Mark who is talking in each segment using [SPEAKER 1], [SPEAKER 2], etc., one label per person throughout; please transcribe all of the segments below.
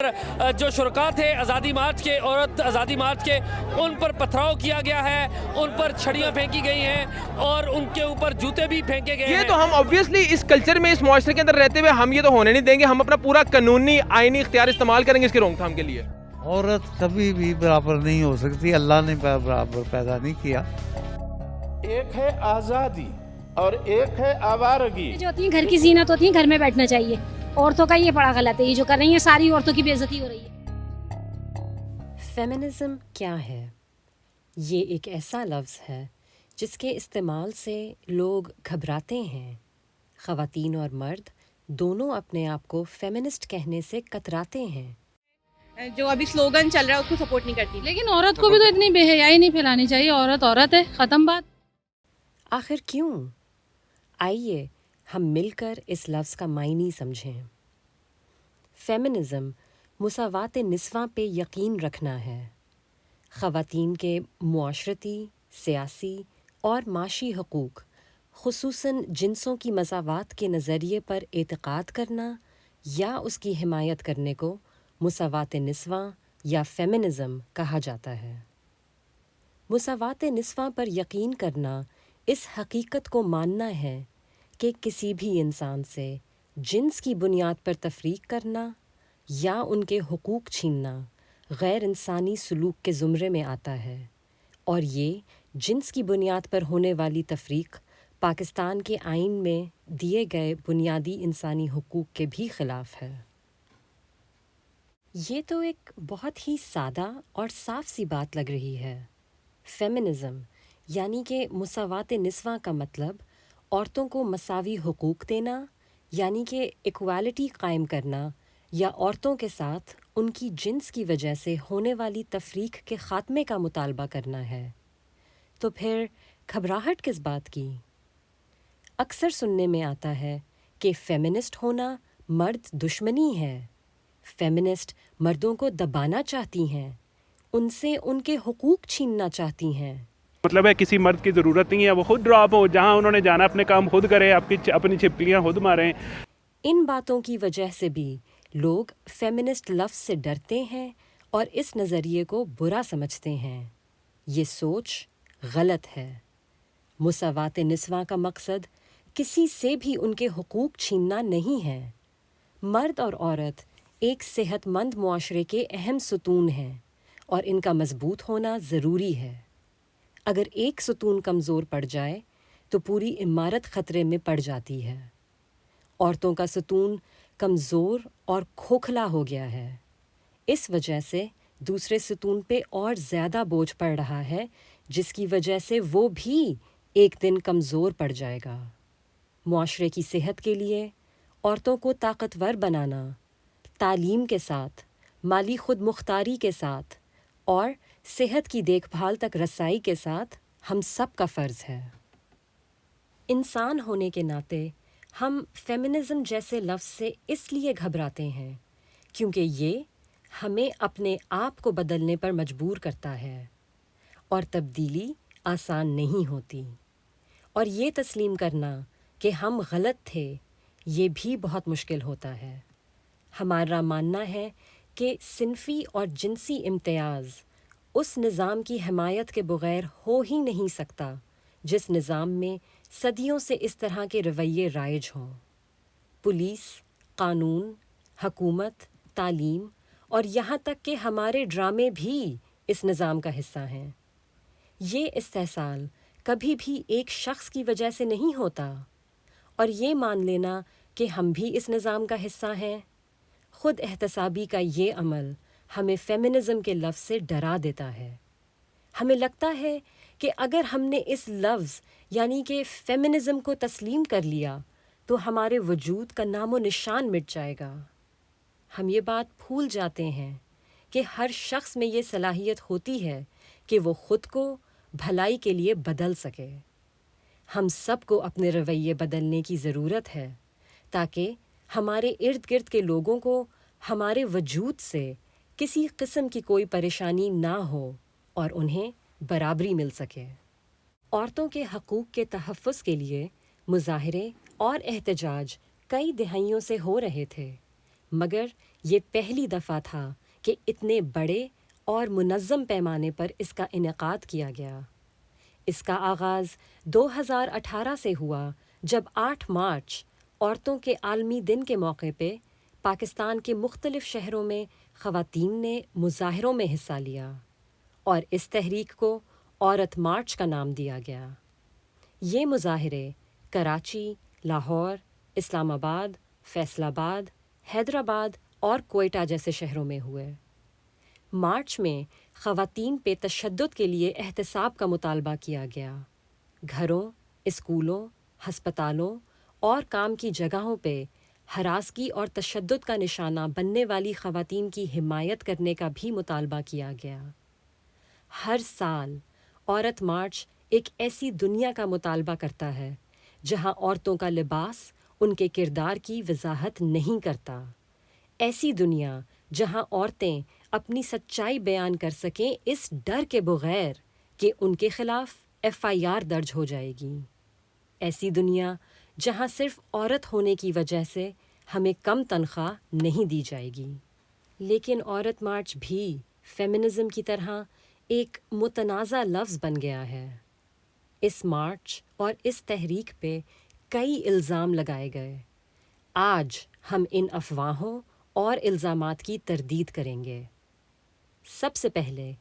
[SPEAKER 1] جو شرکا تھے آزادی مارچ کے، عورت آزادی مارچ کے، ان پر پتھراؤ کیا گیا ہے، ان پر چھڑیاں پھینکی گئی ہیں اور ان کے اوپر جوتے بھی پھینکے گئے ہیں۔
[SPEAKER 2] یہ تو ہم obviously اس کلچر میں، اس معاشرے کے اندر رہتے ہوئے ہم یہ تو ہونے نہیں دیں گے. ہم اپنا پورا قانونی آئینی اختیار استعمال کریں گے اس کی روک تھام کے لیے.
[SPEAKER 3] عورت کبھی بھی برابر نہیں ہو سکتی، اللہ نے برابر پیدا نہیں کیا.
[SPEAKER 4] ایک ہے آزادی اور ایک ہے آوارگی.
[SPEAKER 5] جو ہوتی ہیں گھر کی زینت ہوتی ہیں، گھر میں بیٹھنا چاہیے. عورتوں کا یہ بڑا غلط ہے، یہ جو کر رہی ہیں ساری عورتوں کی بے عزتی ہو رہی ہے.
[SPEAKER 6] فیمنزم کیا ہے؟ یہ ایک ایسا لفظ ہے جس کے استعمال سے لوگ گھبراتے ہیں. خواتین اور مرد دونوں اپنے آپ کو فیمنسٹ کہنے سے کتراتے ہیں.
[SPEAKER 7] جو ابھی سلوگن چل رہا ہے اس کو سپورٹ نہیں کرتی.
[SPEAKER 8] لیکن عورت کو بھی تو اتنی بے حیائی نہیں پھیلانی چاہیے. عورت عورت ہے، ختم بات.
[SPEAKER 6] آخر کیوں؟ آئیے ہم مل کر اس لفظ کا معنی سمجھیں. فیمنزم مساوات نسواں پہ یقین رکھنا ہے. خواتین کے معاشرتی، سیاسی اور معاشی حقوق، خصوصاً جنسوں کی مساوات کے نظریے پر اعتقاد کرنا یا اس کی حمایت کرنے کو مساوات نسواں یا فیمنزم کہا جاتا ہے. مساوات نسواں پر یقین کرنا اس حقیقت کو ماننا ہے کہ کسی بھی انسان سے جنس کی بنیاد پر تفریق کرنا یا ان کے حقوق چھیننا غیر انسانی سلوک کے زمرے میں آتا ہے، اور یہ جنس کی بنیاد پر ہونے والی تفریق پاکستان کے آئین میں دیے گئے بنیادی انسانی حقوق کے بھی خلاف ہے. یہ تو ایک بہت ہی سادہ اور صاف سی بات لگ رہی ہے. فیمنزم یعنی کہ مساوات نسواں کا مطلب عورتوں کو مساوی حقوق دینا، یعنی کہ ایکوالٹی قائم کرنا، یا عورتوں کے ساتھ ان کی جنس کی وجہ سے ہونے والی تفریق کے خاتمے کا مطالبہ کرنا ہے. تو پھر گھبراہٹ کس بات کی؟ اکثر سننے میں آتا ہے کہ فیمنسٹ ہونا مرد دشمنی ہے. فیمنسٹ مردوں کو دبانا چاہتی ہیں، ان سے ان کے حقوق چھیننا چاہتی ہیں.
[SPEAKER 9] مطلب ہے کسی مرد کی ضرورت نہیں ہے، وہ خود ڈراپ ہو، جہاں انہوں نے جانا اپنے کام خود کرے، اپنی چھپکلیاں خود ماریں.
[SPEAKER 6] ان باتوں کی وجہ سے بھی لوگ فیمنسٹ لفظ سے ڈرتے ہیں اور اس نظریے کو برا سمجھتے ہیں. یہ سوچ غلط ہے. مساوات نسواں کا مقصد کسی سے بھی ان کے حقوق چھیننا نہیں ہے. مرد اور عورت ایک صحت مند معاشرے کے اہم ستون ہیں اور ان کا مضبوط ہونا ضروری ہے. اگر ایک ستون کمزور پڑ جائے تو پوری عمارت خطرے میں پڑ جاتی ہے. عورتوں کا ستون کمزور اور کھوکھلا ہو گیا ہے. اس وجہ سے دوسرے ستون پہ اور زیادہ بوجھ پڑ رہا ہے، جس کی وجہ سے وہ بھی ایک دن کمزور پڑ جائے گا. معاشرے کی صحت کے لیے عورتوں کو طاقتور بنانا تعلیم کے ساتھ، مالی خود مختاری کے ساتھ اور صحت کی دیکھ بھال تک رسائی کے ساتھ ہم سب کا فرض ہے. انسان ہونے کے ناطے ہم فیمنزم جیسے لفظ سے اس لیے گھبراتے ہیں کیونکہ یہ ہمیں اپنے آپ کو بدلنے پر مجبور کرتا ہے، اور تبدیلی آسان نہیں ہوتی. اور یہ تسلیم کرنا کہ ہم غلط تھے، یہ بھی بہت مشکل ہوتا ہے. ہمارا ماننا ہے کہ صنفی اور جنسی امتیاز اس نظام کی حمایت کے بغیر ہو ہی نہیں سکتا جس نظام میں صدیوں سے اس طرح کے رویے رائج ہوں. پولیس، قانون، حکومت، تعلیم اور یہاں تک کہ ہمارے ڈرامے بھی اس نظام کا حصہ ہیں. یہ استحصال کبھی بھی ایک شخص کی وجہ سے نہیں ہوتا، اور یہ مان لینا کہ ہم بھی اس نظام کا حصہ ہیں. خود احتسابی کا یہ عمل ہمیں فیمنزم کے لفظ سے ڈرا دیتا ہے. ہمیں لگتا ہے کہ اگر ہم نے اس لفظ یعنی کہ فیمنزم کو تسلیم کر لیا تو ہمارے وجود کا نام و نشان مٹ جائے گا. ہم یہ بات بھول جاتے ہیں کہ ہر شخص میں یہ صلاحیت ہوتی ہے کہ وہ خود کو بھلائی کے لیے بدل سکے. ہم سب کو اپنے رویے بدلنے کی ضرورت ہے تاکہ ہمارے ارد گرد کے لوگوں کو ہمارے وجود سے کسی قسم کی کوئی پریشانی نہ ہو اور انہیں برابری مل سکے. عورتوں کے حقوق کے تحفظ کے لیے مظاہرے اور احتجاج کئی دہائیوں سے ہو رہے تھے، مگر یہ پہلی دفعہ تھا کہ اتنے بڑے اور منظم پیمانے پر اس کا انعقاد کیا گیا۔ اس کا آغاز 2018 سے ہوا جب 8 مارچ عورتوں کے عالمی دن کے موقع پہ پاکستان کے مختلف شہروں میں خواتین نے مظاہروں میں حصہ لیا اور اس تحریک کو عورت مارچ کا نام دیا گیا۔ یہ مظاہرے کراچی، لاہور، اسلام آباد، فیصل آباد، حیدرآباد اور کوئٹہ جیسے شہروں میں ہوئے۔ مارچ میں خواتین پہ تشدد کے لیے احتساب کا مطالبہ کیا گیا۔ گھروں، اسکولوں، ہسپتالوں اور کام کی جگہوں پہ ہراسگی اور تشدد کا نشانہ بننے والی خواتین کی حمایت کرنے کا بھی مطالبہ کیا گیا۔ ہر سال عورت مارچ ایک ایسی دنیا کا مطالبہ کرتا ہے جہاں عورتوں کا لباس ان کے کردار کی وضاحت نہیں کرتا، ایسی دنیا جہاں عورتیں اپنی سچائی بیان کر سکیں اس ڈر کے بغیر کہ ان کے خلاف FIR درج ہو جائے گی، ایسی دنیا جہاں صرف عورت ہونے کی وجہ سے ہمیں کم تنخواہ نہیں دی جائے گی۔ لیکن عورت مارچ بھی فیمنزم کی طرح ایک متنازع لفظ بن گیا ہے۔ اس مارچ اور اس تحریک پہ کئی الزام لگائے گئے۔ آج ہم ان افواہوں اور الزامات کی تردید کریں گے۔ سب سے پہلے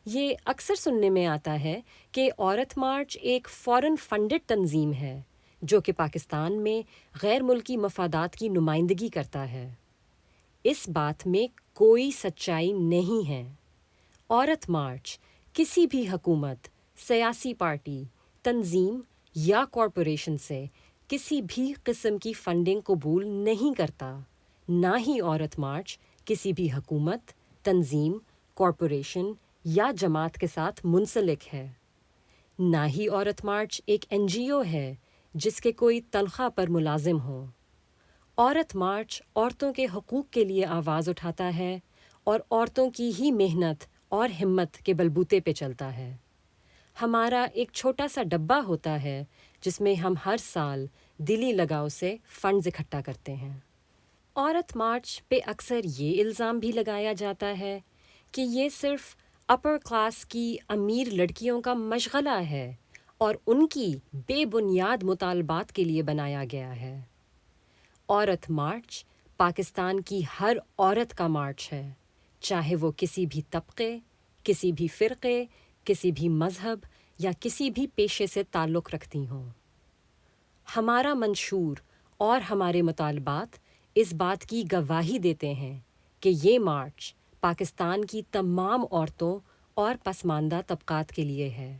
[SPEAKER 6] یہ اکثر سننے میں آتا ہے کہ عورت مارچ ایک فورن فنڈڈ تنظیم ہے جو کہ پاکستان میں غیر ملکی مفادات کی نمائندگی کرتا ہے۔ اس بات میں کوئی سچائی نہیں ہے۔ عورت مارچ کسی بھی حکومت، سیاسی پارٹی، تنظیم یا کارپوریشن سے کسی بھی قسم کی فنڈنگ قبول نہیں کرتا، نہ ہی عورت مارچ کسی بھی حکومت، تنظیم، کارپوریشن یا جماعت کے ساتھ منسلک ہے۔ نہ ہی عورت مارچ ایک NGO ہے جس کے کوئی تنخواہ پر ملازم ہو۔ عورت مارچ عورتوں کے حقوق کے لیے آواز اٹھاتا ہے اور عورتوں کی ہی محنت اور ہمت کے بلبوتے پہ چلتا ہے۔ ہمارا ایک چھوٹا سا ڈبہ ہوتا ہے جس میں ہم ہر سال دلی لگاؤ سے فنڈز اکٹھا کرتے ہیں۔ عورت مارچ پہ اکثر یہ الزام بھی لگایا جاتا ہے کہ یہ صرف اپر کلاس کی امیر لڑکیوں کا مشغلہ ہے اور ان کی بے بنیاد مطالبات کے لیے بنایا گیا ہے۔ عورت مارچ پاکستان کی ہر عورت کا مارچ ہے، چاہے وہ کسی بھی طبقے، کسی بھی فرقے، کسی بھی مذہب یا کسی بھی پیشے سے تعلق رکھتی ہوں۔ ہمارا منشور اور ہمارے مطالبات اس بات کی گواہی دیتے ہیں کہ یہ مارچ پاکستان کی تمام عورتوں اور پسماندہ طبقات کے لیے ہے۔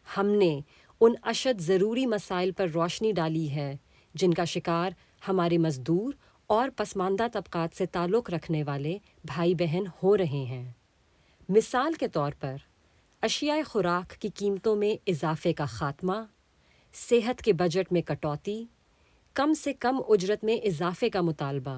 [SPEAKER 6] ہم نے ان اشد ضروری مسائل پر روشنی ڈالی ہے جن کا شکار ہمارے مزدور اور پسماندہ طبقات سے تعلق رکھنے والے بھائی بہن ہو رہے ہیں۔ مثال کے طور پر اشیاء خوراک کی قیمتوں میں اضافے کا خاتمہ، صحت کے بجٹ میں کٹوتی، کم سے کم اجرت میں اضافے کا مطالبہ،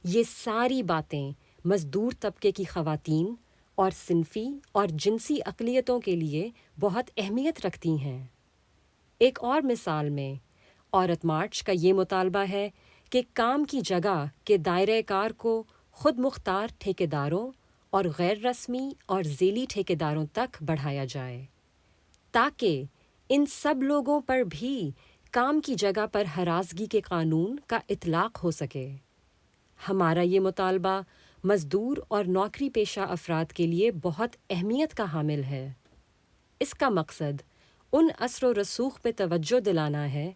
[SPEAKER 6] یہ ساری باتیں مزدور طبقے کی خواتین اور صنفی اور جنسی اقلیتوں کے لیے بہت اہمیت رکھتی ہیں۔ ایک اور مثال میں عورت مارچ کا یہ مطالبہ ہے کہ کام کی جگہ کے دائرۂ کار کو خود مختار ٹھیکیداروں اور غیر رسمی اور ذیلی ٹھیکیداروں تک بڑھایا جائے تاکہ ان سب لوگوں پر بھی کام کی جگہ پر ہراسگی کے قانون کا اطلاق ہو سکے۔ ہمارا یہ مطالبہ مزدور اور نوکری پیشہ افراد کے لیے بہت اہمیت کا حامل ہے۔ اس کا مقصد ان اثر و رسوخ پہ توجہ دلانا ہے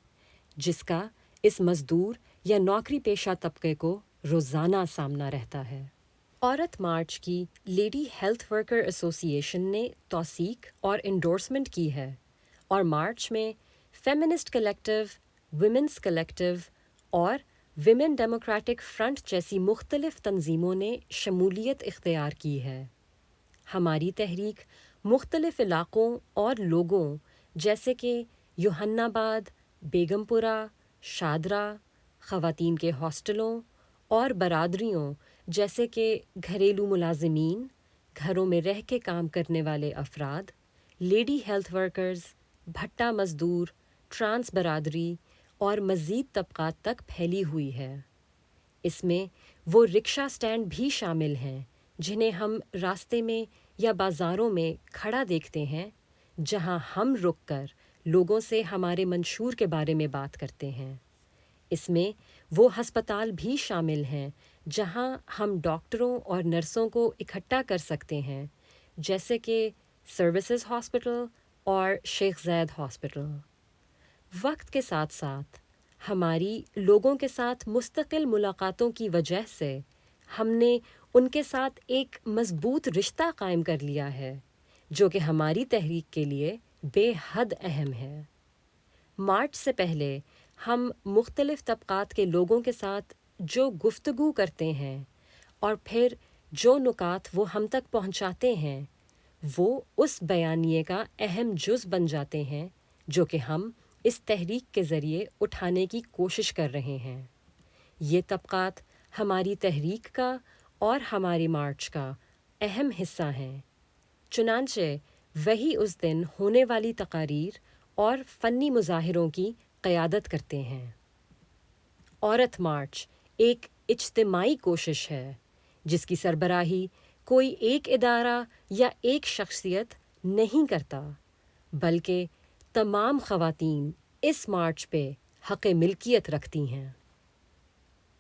[SPEAKER 6] جس کا اس مزدور یا نوکری پیشہ طبقے کو روزانہ سامنا رہتا ہے۔ عورت مارچ کی لیڈی ہیلتھ ورکر ایسوسی ایشن نے توثیق اور انڈورسمنٹ کی ہے اور مارچ میں فیمنسٹ کلیکٹیو، ویمنس کلیکٹیو اور ویمن ڈیموکریٹک فرنٹ جیسی مختلف تنظیموں نے شمولیت اختیار کی ہے۔ ہماری تحریک مختلف علاقوں اور لوگوں جیسے کہ یوحنا آباد، بیگم پورہ، شادرہ، خواتین کے ہاسٹلوں اور برادریوں جیسے کہ گھریلو ملازمین، گھروں میں رہ کے کام کرنے والے افراد، لیڈی ہیلتھ ورکرز، بھٹا مزدور، ٹرانس برادری اور مزید طبقات تک پھیلی ہوئی ہے۔ اس میں وہ رکشہ سٹینڈ بھی شامل ہیں جنہیں ہم راستے میں یا بازاروں میں کھڑا دیکھتے ہیں، جہاں ہم رک کر لوگوں سے ہمارے منشور کے بارے میں بات کرتے ہیں۔ اس میں وہ ہسپتال بھی شامل ہیں جہاں ہم ڈاکٹروں اور نرسوں کو اکٹھا کر سکتے ہیں، جیسے کہ سروسز ہاسپٹل اور شیخ زید ہاسپٹل۔ وقت کے ساتھ ساتھ ہماری لوگوں کے ساتھ مستقل ملاقاتوں کی وجہ سے ہم نے ان کے ساتھ ایک مضبوط رشتہ قائم کر لیا ہے، جو کہ ہماری تحریک کے لیے بے حد اہم ہے۔ مارچ سے پہلے ہم مختلف طبقات کے لوگوں کے ساتھ جو گفتگو کرتے ہیں اور پھر جو نکات وہ ہم تک پہنچاتے ہیں، وہ اس بیانیے کا اہم جز بن جاتے ہیں جو کہ ہم اس تحریک کے ذریعے اٹھانے کی کوشش کر رہے ہیں۔ یہ طبقات ہماری تحریک کا اور ہماری مارچ کا اہم حصہ ہیں، چنانچہ وہی اس دن ہونے والی تقاریر اور فنی مظاہروں کی قیادت کرتے ہیں۔ عورت مارچ ایک اجتماعی کوشش ہے جس کی سربراہی کوئی ایک ادارہ یا ایک شخصیت نہیں کرتا، بلکہ تمام خواتین اس مارچ پہ حق ملکیت رکھتی ہیں۔